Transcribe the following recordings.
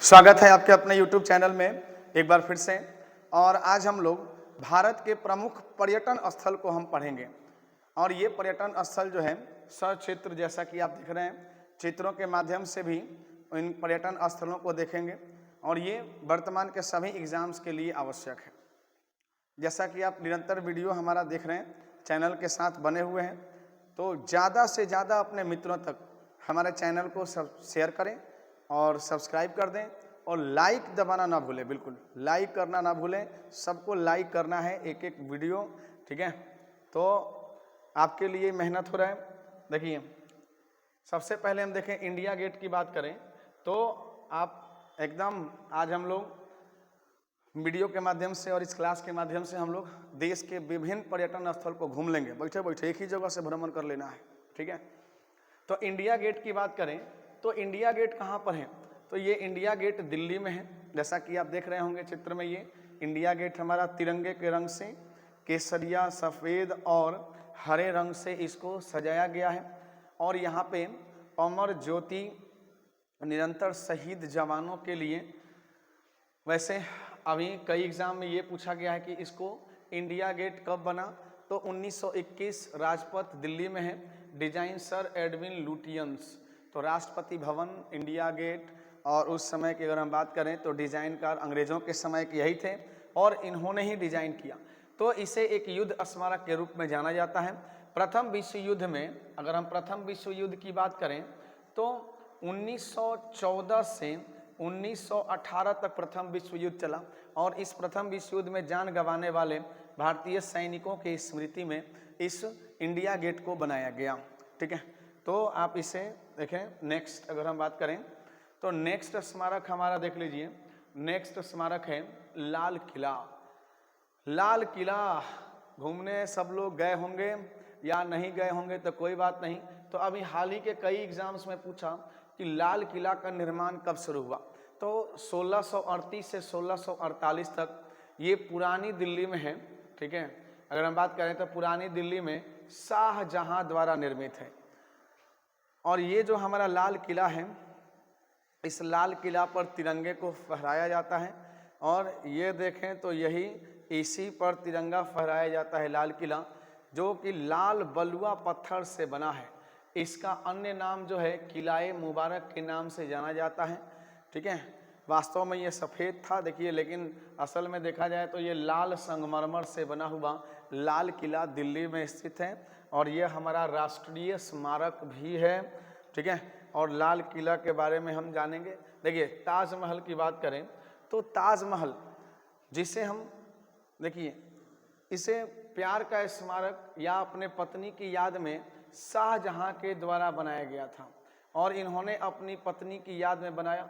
स्वागत है आपके अपने YouTube चैनल में एक बार फिर से। और आज हम लोग भारत के प्रमुख पर्यटन स्थल को हम पढ़ेंगे। और ये पर्यटन स्थल जो है सचित्र, जैसा कि आप देख रहे हैं, चित्रों के माध्यम से भी इन पर्यटन स्थलों को देखेंगे। और ये वर्तमान के सभी एग्जाम्स के लिए आवश्यक है। जैसा कि आप निरंतर वीडियो हमारा देख रहे हैं, चैनल के साथ बने हुए हैं, तो ज़्यादा से ज़्यादा अपने मित्रों तक हमारे चैनल को शेयर करें और सब्सक्राइब कर दें। और लाइक दबाना ना भूलें, बिल्कुल लाइक करना ना भूलें, सबको लाइक करना है एक एक वीडियो, ठीक है। तो आपके लिए मेहनत हो रहा है। देखिए, सबसे पहले हम देखें, इंडिया गेट की बात करें तो आप एकदम आज हम लोग वीडियो के माध्यम से और इस क्लास के माध्यम से हम लोग देश के विभिन्न पर्यटन स्थल को घूम लेंगे। बैठे बैठे एक ही जगह से भ्रमण कर लेना है, ठीक है। तो इंडिया गेट की बात करें तो इंडिया गेट कहाँ पर है? तो ये इंडिया गेट दिल्ली में है। जैसा कि आप देख रहे होंगे चित्र में, ये इंडिया गेट हमारा तिरंगे के रंग से, केसरिया, सफ़ेद और हरे रंग से इसको सजाया गया है। और यहाँ पे अमर ज्योति निरंतर शहीद जवानों के लिए, वैसे अभी कई एग्जाम में ये पूछा गया है कि इसको इंडिया गेट कब बना, तो 1921 राजपथ दिल्ली में है, डिजाइन सर एडविन लुटियंस। तो राष्ट्रपति भवन, इंडिया गेट, और उस समय की अगर हम बात करें तो डिजाइनकार अंग्रेजों के समय के यही थे और इन्होंने ही डिजाइन किया। तो इसे एक युद्ध स्मारक के रूप में जाना जाता है। प्रथम विश्व युद्ध में, अगर हम प्रथम विश्व युद्ध की बात करें तो 1914 से 1918 तक प्रथम विश्व युद्ध चला। और इस प्रथम विश्व युद्ध में जान गंवाने वाले भारतीय सैनिकों की स्मृति में इस इंडिया गेट को बनाया गया, ठीक है। तो आप इसे देखें। नेक्स्ट अगर हम बात करें तो नेक्स्ट स्मारक हमारा देख लीजिए। नेक्स्ट स्मारक है लाल किला। लाल किला घूमने सब लोग गए होंगे या नहीं गए होंगे तो कोई बात नहीं। तो अभी हाल ही के कई एग्जाम्स में पूछा कि लाल किला का निर्माण कब शुरू हुआ, तो 1638 से 1648 तक ये पुरानी दिल्ली में है, ठीक है। अगर हम बात करें तो पुरानी दिल्ली में शाहजहां द्वारा निर्मित है। और ये जो हमारा लाल किला है, इस लाल किला पर तिरंगे को फहराया जाता है। और ये देखें तो यही इसी पर तिरंगा फहराया जाता है, लाल किला, जो कि लाल बलुआ पत्थर से बना है। इसका अन्य नाम जो है किलाए मुबारक के नाम से जाना जाता है, ठीक है। वास्तव में ये सफ़ेद था, देखिए, लेकिन असल में देखा जाए तो ये लाल संगमरमर से बना हुआ लाल किला दिल्ली में स्थित है। और ये हमारा राष्ट्रीय स्मारक भी है, ठीक है। और लाल किला के बारे में हम जानेंगे। देखिए, ताजमहल की बात करें तो ताजमहल, जिसे हम देखिए इसे प्यार का स्मारक या अपने पत्नी की याद में शाहजहां के द्वारा बनाया गया था और इन्होंने अपनी पत्नी की याद में बनाया।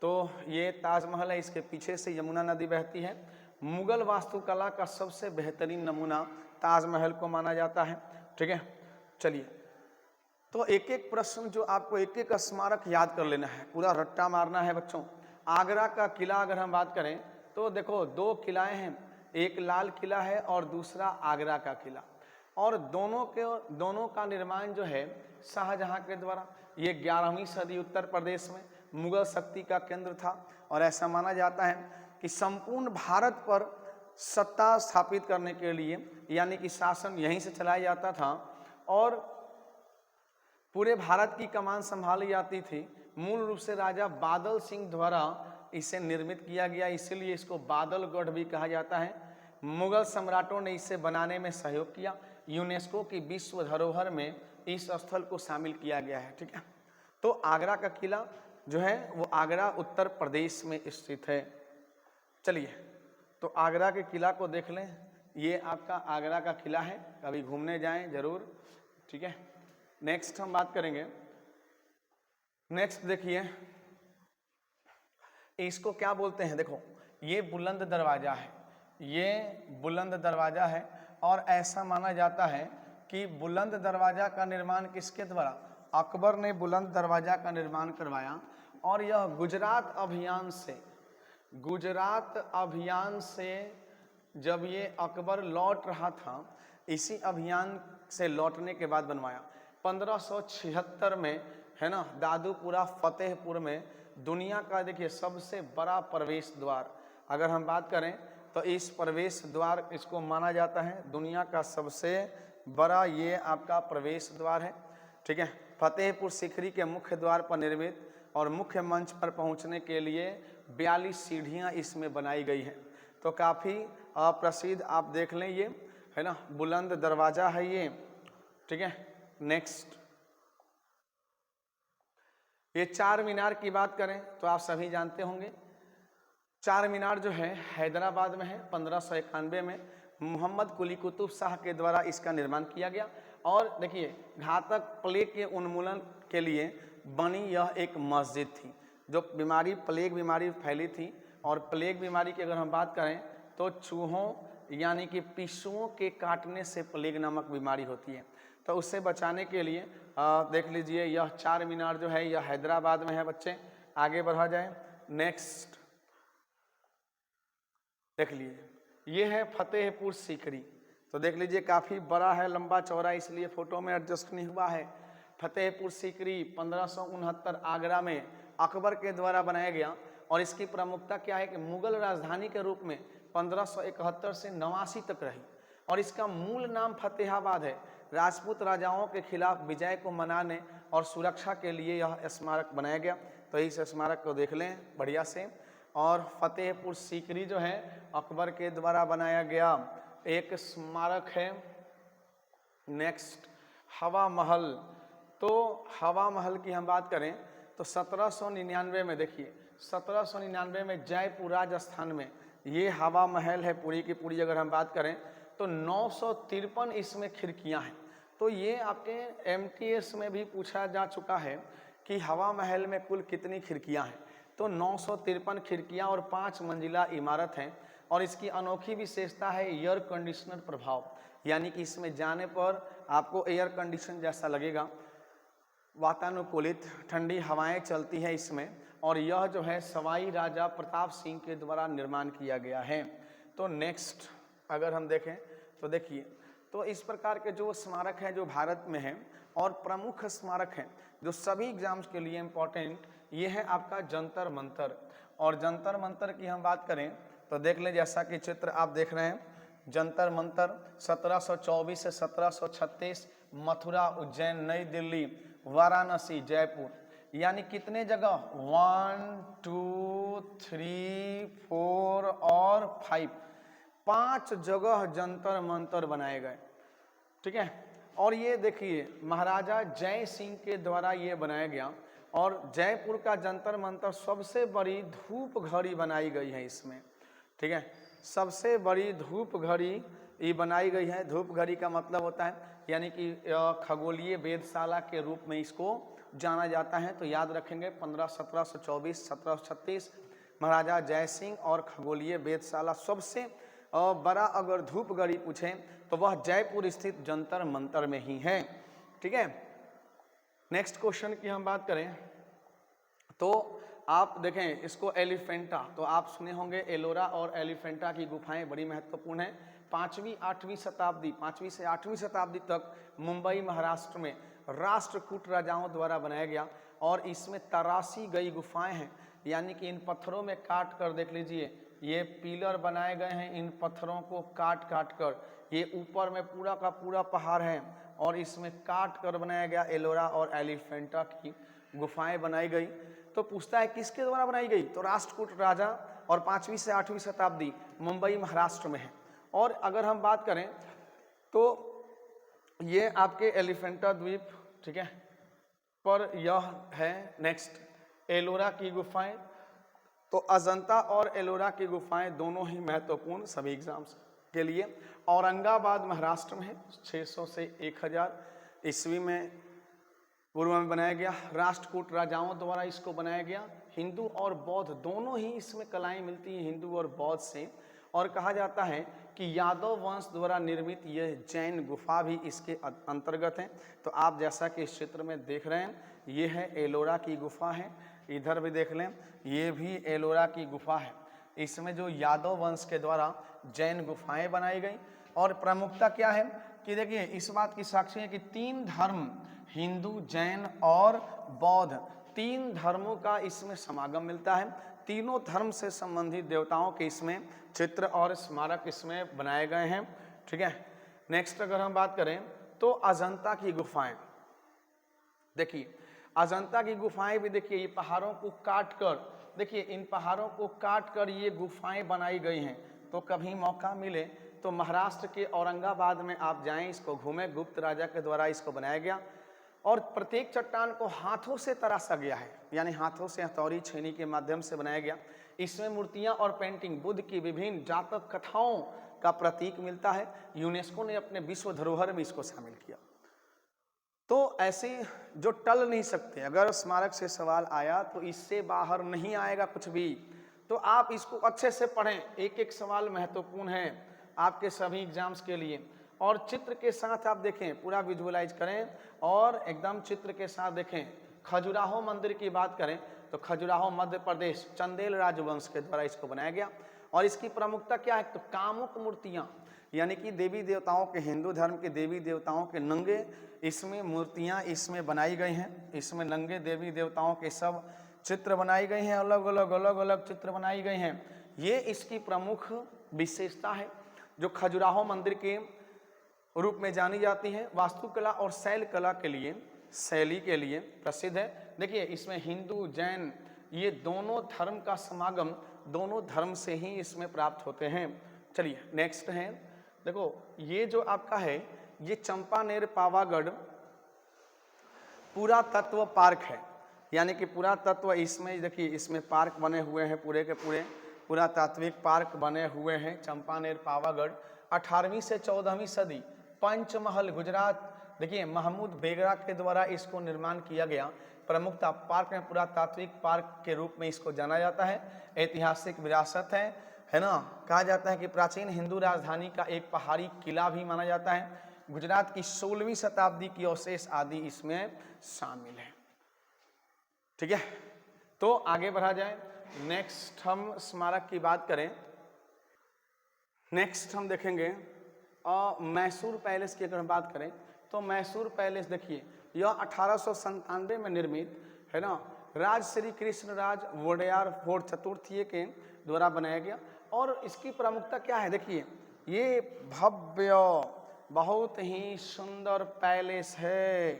तो ये ताजमहल है, इसके पीछे से यमुना नदी बहती है। मुगल वास्तुकला का सबसे बेहतरीन नमूना ताजमहल को माना जाता है, ठीक है। चलिए, तो एक एक प्रश्न जो आपको एक एक स्मारक याद कर लेना है, पूरा रट्टा मारना है बच्चों। आगरा का किला अगर हम बात करें तो देखो, दो किलाएं हैं, एक लाल किला है और दूसरा आगरा का किला। और दोनों का निर्माण जो है शाहजहां के द्वारा। ये 11वीं सदी उत्तर प्रदेश में मुगल शक्ति का केंद्र था। और ऐसा माना जाता है कि संपूर्ण भारत पर सत्ता स्थापित करने के लिए, यानी कि शासन यहीं से चलाया जाता था और पूरे भारत की कमान संभाली जाती थी। मूल रूप से राजा बादल सिंह द्वारा इसे निर्मित किया गया, इसीलिए इसको बादलगढ़ भी कहा जाता है। मुगल सम्राटों ने इसे बनाने में सहयोग किया। यूनेस्को की विश्व धरोहर में इस स्थल को शामिल किया गया है, ठीक है। तो आगरा का किला जो है वो आगरा उत्तर प्रदेश में स्थित है। चलिए, तो आगरा के किला को देख लें। ये आपका आगरा का किला है, कभी घूमने जाएं जरूर, ठीक है। नेक्स्ट हम बात करेंगे। नेक्स्ट देखिए, इसको क्या बोलते हैं? देखो, ये बुलंद दरवाजा है, ये बुलंद दरवाजा है। और ऐसा माना जाता है कि बुलंद दरवाजा का निर्माण किसके द्वारा? अकबर ने बुलंद दरवाजा का निर्माण करवाया। और यह गुजरात अभियान से जब ये अकबर लौट रहा था, इसी अभियान से लौटने के बाद बनवाया। 1576 में, है ना, दादूपुरा फतेहपुर में दुनिया का देखिए सबसे बड़ा प्रवेश द्वार, अगर हम बात करें तो इस प्रवेश द्वार इसको माना जाता है दुनिया का सबसे बड़ा ये आपका प्रवेश द्वार है। ठीक है, फतेहपुर सीकरी के मुख्य द्वार पर निर्मित और मुख्य मंच पर पहुंचने के लिए 42 सीढ़ियां इसमें बनाई गई हैं। तो काफ़ी प्रसिद्ध आप देख लें, ये है ना बुलंद दरवाजा है ये। ठीक है, नेक्स्ट ये चार मीनार की बात करें तो आप सभी जानते होंगे, चार मीनार जो है हैदराबाद में है। 1591 में मोहम्मद कुली कुतुब शाह के द्वारा इसका निर्माण किया गया। और देखिए घातक प्लेग के उन्मूलन के लिए बनी यह एक मस्जिद थी। जो बीमारी प्लेग बीमारी फैली थी, और प्लेग बीमारी की अगर हम बात करें तो चूहों यानी कि पिस्सुओं के काटने से प्लेग नामक बीमारी होती है। तो उससे बचाने के लिए देख लीजिए यह चार मीनार जो है यह हैदराबाद में है। बच्चे आगे बढ़ा जाए, नेक्स्ट देख लीजिए ये है फतेहपुर सीकरी। तो देख लीजिए काफ़ी बड़ा है, लंबा चौड़ा, इसलिए फ़ोटो में एडजस्ट नहीं हुआ है। फतेहपुर सीकरी 1569 आगरा में अकबर के द्वारा बनाया गया। और इसकी प्रमुखता क्या है कि मुगल राजधानी के रूप में 1571 से 89 तक रही। और इसका मूल नाम फतेहाबाद है। राजपूत राजाओं के खिलाफ विजय को मनाने और सुरक्षा के लिए यह स्मारक बनाया गया। तो इस स्मारक को देख लें बढ़िया से। और फतेहपुर सीकरी जो है अकबर के द्वारा बनाया गया एक स्मारक है। नेक्स्ट हवा महल। तो हवा महल की हम बात करें तो 1799 में, देखिए 1799 में जयपुर राजस्थान में ये हवा महल है पूरी की पूरी। अगर हम बात करें तो 953 इसमें खिड़कियां हैं। तो ये आपके MTS में भी पूछा जा चुका है कि हवा महल में कुल कितनी खिड़कियां हैं। तो 953 खिड़कियां और 5 मंजिला इमारत हैं। और इसकी अनोखी विशेषता है एयर कंडीशनर प्रभाव, यानी कि इसमें जाने पर आपको एयर कंडीशन जैसा लगेगा, वातानुकूलित ठंडी हवाएं चलती हैं इसमें। और यह जो है सवाई राजा प्रताप सिंह के द्वारा निर्माण किया गया है। तो नेक्स्ट अगर हम देखें तो देखिए, तो इस प्रकार के जो स्मारक हैं जो भारत में हैं और प्रमुख स्मारक हैं जो सभी एग्जाम्स के लिए इम्पोर्टेंट, ये है आपका जंतर मंतर। और जंतर मंतर की हम बात करें तो देख लें, जैसा कि चित्र आप देख रहे हैं, जंतर मंतर 1724 से 1736 मथुरा, उज्जैन, नई दिल्ली, वाराणसी, जयपुर, यानी कितने जगह 1 2 3 4 और 5 जगह जंतर मंतर बनाए गए। ठीक है, और ये देखिए महाराजा जय सिंह के द्वारा ये बनाया गया। और जयपुर का जंतर मंतर सबसे बड़ी धूप घड़ी बनाई गई है इसमें। ठीक है, सबसे बड़ी धूप घड़ी ये बनाई गई है। धूप घड़ी का मतलब होता है यानी कि खगोलीय वेधशाला के रूप में इसको जाना जाता है। तो याद रखेंगे 1724 1736 महाराजा जय सिंह और खगोलीय वेधशाला। सबसे बड़ा अगर धूप घड़ी पूछें तो वह जयपुर स्थित जंतर मंतर में ही है। ठीक है, नेक्स्ट क्वेश्चन की हम बात करें तो आप देखें इसको एलिफेंटा, तो आप सुने होंगे एलोरा और एलिफेंटा की गुफाएं बड़ी महत्वपूर्ण हैं। 5वीं 8वीं शताब्दी 5वीं से 8वीं शताब्दी तक मुंबई महाराष्ट्र में राष्ट्रकूट राजाओं द्वारा बनाया गया। और इसमें तराशी गई गुफाएं हैं, यानी कि इन पत्थरों में काट कर देख लीजिए ये पिलर बनाए गए हैं। इन पत्थरों को काट काट कर, ये ऊपर में पूरा का पूरा पहाड़ है और इसमें काट कर बनाया गया एलोरा और एलिफेंटा की गुफाएं बनाई गई। तो पूछता है किसके द्वारा बनाई गई, तो राष्ट्रकूट राजा, और 5वीं से 8वीं शताब्दी मुंबई महाराष्ट्र में है। और अगर हम बात करें तो ये आपके एलिफेंटा द्वीप, ठीक है, पर यह है। नेक्स्ट एलोरा की गुफाएं, तो अजंता और एलोरा की गुफाएं दोनों ही महत्वपूर्ण सभी एग्जाम्स के लिए। औरंगाबाद महाराष्ट्र में है, 600 से 1000 ईस्वी में पूर्व में बनाया गया। राष्ट्रकूट राजाओं द्वारा इसको बनाया गया। हिंदू और बौद्ध दोनों ही इसमें कलाएं मिलती हैं, हिंदू और बौद्ध से। और कहा जाता है कि यादव वंश द्वारा निर्मित यह जैन गुफा भी इसके अंतर्गत है। तो आप जैसा कि इस चित्र में देख रहे हैं, ये है एलोरा की गुफा है। इधर भी देख लें, ये भी एलोरा की गुफा है। इसमें जो यादव वंश के द्वारा जैन गुफाएं बनाई गई। और प्रमुखता क्या है कि देखिए इस बात की साक्षी है कि 3 धर्म, हिंदू, जैन और बौद्ध, तीन धर्मों का इसमें समागम मिलता है। तीनों धर्म से संबंधित देवताओं के इसमें चित्र और स्मारक इसमें बनाए गए हैं। ठीक है, नेक्स्ट अगर हम बात करें तो अजंता की गुफाएं, देखिए अजंता की गुफाएं भी देखिए, ये पहाड़ों को काट कर, देखिए इन पहाड़ों को काट कर ये गुफाएं बनाई गई हैं। तो कभी मौका मिले तो महाराष्ट्र के औरंगाबाद में आप जाएं, इसको घूमें, गुप्त राजा के द्वारा इसको बनाया गया। और प्रत्येक चट्टान को हाथों से तराशा गया है, यानी हाथों से हथौड़ी छेनी के माध्यम से बनाया गया। इसमें मूर्तियां और पेंटिंग बुद्ध की विभिन्न जातक कथाओं का प्रतीक मिलता है। यूनेस्को ने अपने विश्व धरोहर में इसको शामिल किया। तो ऐसे जो टल नहीं सकते, अगर स्मारक से सवाल आया तो इससे बाहर नहीं आएगा कुछ भी। तो आप इसको अच्छे से पढ़ें, एक एक सवाल महत्वपूर्ण है आपके सभी एग्जाम्स के लिए। और चित्र के साथ आप देखें, पूरा विजुअलाइज करें और एकदम चित्र के साथ देखें। खजुराहो मंदिर की बात करें तो खजुराहो मध्य प्रदेश चंदेल राजवंश के द्वारा इसको बनाया गया। और इसकी प्रमुखता क्या है, तो कामुक मूर्तियां, यानी कि देवी देवताओं के, हिंदू धर्म के देवी देवताओं के नंगे इसमें मूर्तियां इसमें बनाई गई हैं। इसमें नंगे देवी देवताओं के सब चित्र बनाई गई हैं, अलग अलग चित्र बनाई गई हैं। ये इसकी प्रमुख विशेषता है जो खजुराहो मंदिर के रूप में जानी जाती है। वास्तुकला और शैल कला के लिए, शैली के लिए प्रसिद्ध है। देखिए इसमें हिंदू जैन ये दोनों धर्म का समागम दोनों धर्म से ही इसमें प्राप्त होते हैं। चलिए नेक्स्ट है, देखो ये जो आपका है ये चंपानेर पावागढ़ पुरातत्व पार्क है, यानी कि पुरातत्व इसमें देखिए इसमें पार्क बने हुए हैं, पूरे के पूरे पुरातात्विक पार्क बने हुए हैं। चंपानेर पावागढ़ 18वीं से 14वीं सदी पंचमहल गुजरात, देखिए महमूद बेगरा के द्वारा इसको निर्माण किया गया। प्रमुखता पार्क में पुरातात्विक पार्क के रूप में इसको जाना जाता है। ऐतिहासिक विरासत है ना, कहा जाता है कि प्राचीन हिंदू राजधानी का एक पहाड़ी किला भी माना जाता है। गुजरात की 16वीं शताब्दी की अवशेष आदि इसमें शामिल है। ठीक है, तो आगे बढ़ा जाए। नेक्स्ट हम स्मारक की बात करें, नेक्स्ट हम देखेंगे मैसूर पैलेस की अगर हम बात करें तो मैसूर पैलेस देखिए यह 1897 में निर्मित है ना, राज श्री कृष्ण राज वोडेयार फोर्ट चतुर्थी के द्वारा बनाया गया। और इसकी प्रमुखता क्या है, देखिए ये भव्य बहुत ही सुंदर पैलेस है,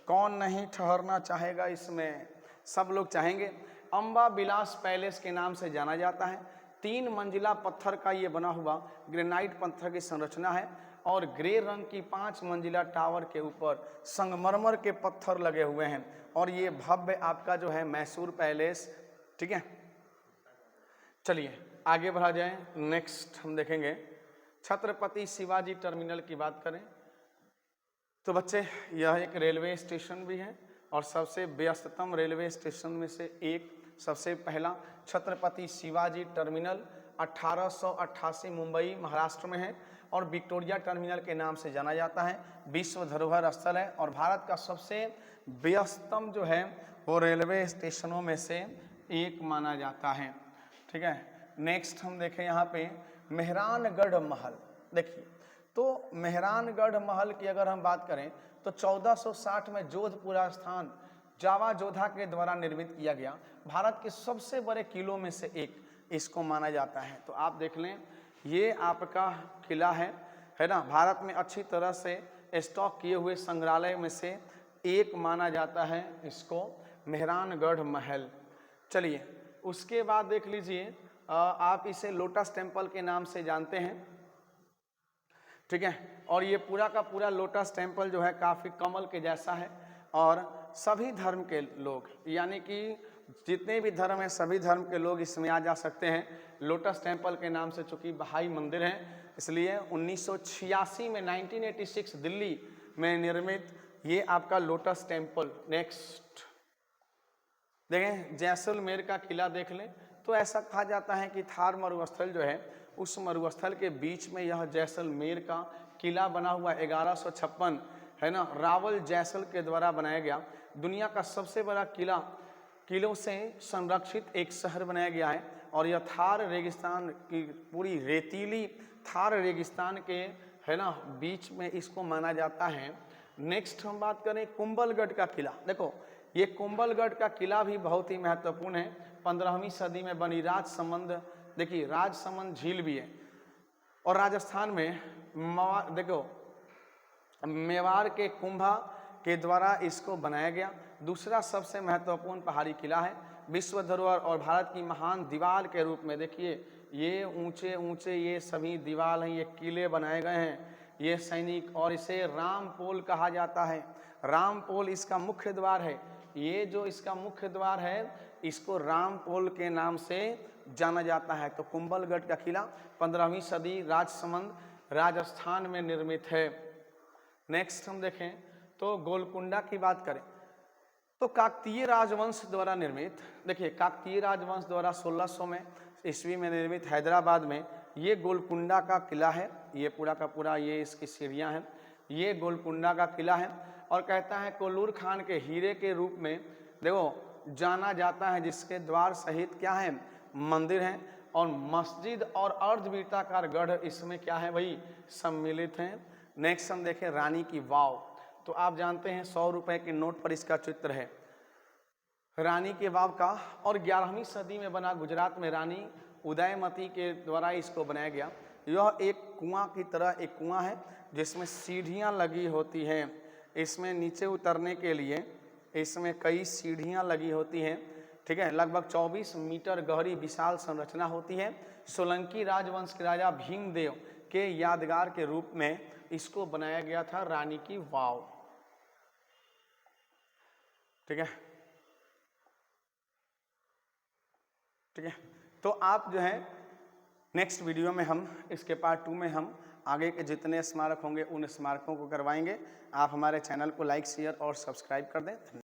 कौन नहीं ठहरना चाहेगा इसमें, सब लोग चाहेंगे। अंबा विलास पैलेस के नाम से जाना जाता है। 3 मंजिला पत्थर का ये बना हुआ ग्रेनाइट पत्थर की संरचना है और ग्रे रंग की 5 मंजिला टावर के ऊपर संगमरमर के पत्थर लगे हुए हैं। और ये भव्य आपका जो है मैसूर पैलेस। ठीक है, चलिए आगे बढ़ा जाए। नेक्स्ट हम देखेंगे छत्रपति शिवाजी टर्मिनल की बात करें तो बच्चे यह एक रेलवे स्टेशन भी है और सबसे व्यस्ततम रेलवे स्टेशन में से एक। सबसे पहला छत्रपति शिवाजी टर्मिनल 1888 मुंबई महाराष्ट्र में है और विक्टोरिया टर्मिनल के नाम से जाना जाता है। विश्व धरोहर स्थल है और भारत का सबसे व्यस्ततम जो है वो रेलवे स्टेशनों में से एक माना जाता है। ठीक है, नेक्स्ट हम देखें यहाँ पे मेहरानगढ़ महल। देखिए तो मेहरानगढ़ महल की अगर हम बात करें तो 1460 में जोधपुरा स्थान जावा जोधा के द्वारा निर्मित किया गया। भारत के सबसे बड़े किलों में से एक इसको माना जाता है। तो आप देख लें ये आपका किला है ना, भारत में अच्छी तरह से स्टॉक किए हुए संग्रहालय में से एक माना जाता है इसको मेहरानगढ़ महल। चलिए उसके बाद देख लीजिए आप इसे लोटस टेम्पल के नाम से जानते हैं। ठीक है, और ये पूरा का पूरा लोटस टेम्पल जो है काफ़ी कमल के जैसा है और सभी धर्म के लोग, यानी कि जितने भी धर्म हैं सभी धर्म के लोग इसमें आ जा सकते हैं। लोटस टेम्पल के नाम से, चूँकि बहाई मंदिर है इसलिए 1986 में 1986 दिल्ली में निर्मित ये आपका लोटस टेम्पल। नेक्स्ट देखें जैसलमेर का किला देख लें तो ऐसा कहा जाता है कि थार मरुस्थल जो है उस मरुस्थल के बीच में यह जैसलमेर का किला बना हुआ 1156 है ना, रावल जैसल के द्वारा बनाया गया। दुनिया का सबसे बड़ा किलों से संरक्षित एक शहर बनाया गया है और यह थार रेगिस्तान की पूरी रेतीली थार रेगिस्तान के है ना बीच में इसको माना जाता है। नेक्स्ट हम बात करें कुंभलगढ़ का किला। देखो ये कुंभलगढ़ का किला भी बहुत ही महत्वपूर्ण है। 15वीं सदी में बनी राजसमंद, देखिए राजसमंद झील भी है। और राजस्थान में देखो मेवाड़ के कुंभा के द्वारा इसको बनाया गया। दूसरा सबसे महत्वपूर्ण पहाड़ी किला है, विश्व धरोहर और भारत की महान दीवार के रूप में। देखिए ये ऊंचे ऊंचे ये सभी दीवार हैं, ये किले बनाए गए हैं, ये सैनिक, और इसे रामपोल कहा जाता है। रामपोल इसका मुख्य द्वार है। ये जो इसका मुख्य द्वार है इसको रामपोल के नाम से जाना जाता है। तो कुंभलगढ़ का किला 15वीं सदी राजसमंद राजस्थान में निर्मित है। नेक्स्ट हम देखें तो गोलकुंडा की बात करें तो काकतीय राजवंश द्वारा निर्मित, देखिए काकतीय राजवंश द्वारा 1600 में ईस्वी में निर्मित हैदराबाद में ये गोलकुंडा का किला है। ये पूरा का पूरा ये इसकी सीढ़ियाँ हैं, ये गोलकुंडा का किला है। और कहता है कोल्लूर खान के हीरे के रूप में देखो जाना जाता है, जिसके द्वार सहित क्या है मंदिर हैं और मस्जिद और अर्धवृत्ताकार गढ़ इसमें क्या है भाई सम्मिलित हैं। नेक्स्ट हम देखें रानी की वाव, तो आप जानते हैं 100 रुपए के नोट पर इसका चित्र है रानी के वाव का। और 11वीं सदी में बना गुजरात में रानी उदयमती के द्वारा इसको बनाया गया। यह एक कुआं की तरह एक कुआं है जिसमें सीढ़ियां लगी होती हैं। इसमें नीचे उतरने के लिए इसमें कई सीढ़ियां लगी होती हैं, ठीक है। लगभग 24 मीटर गहरी विशाल संरचना होती है। सोलंकी राजवंश के राजा भीमदेव के यादगार के रूप में इसको बनाया गया था रानी की वाव, ठीक है, ठीक है। तो आप जो है नेक्स्ट वीडियो में हम इसके पार्ट 2 में हम आगे के जितने स्मारक होंगे उन स्मारकों को करवाएंगे। आप हमारे चैनल को लाइक शेयर और सब्सक्राइब कर दें।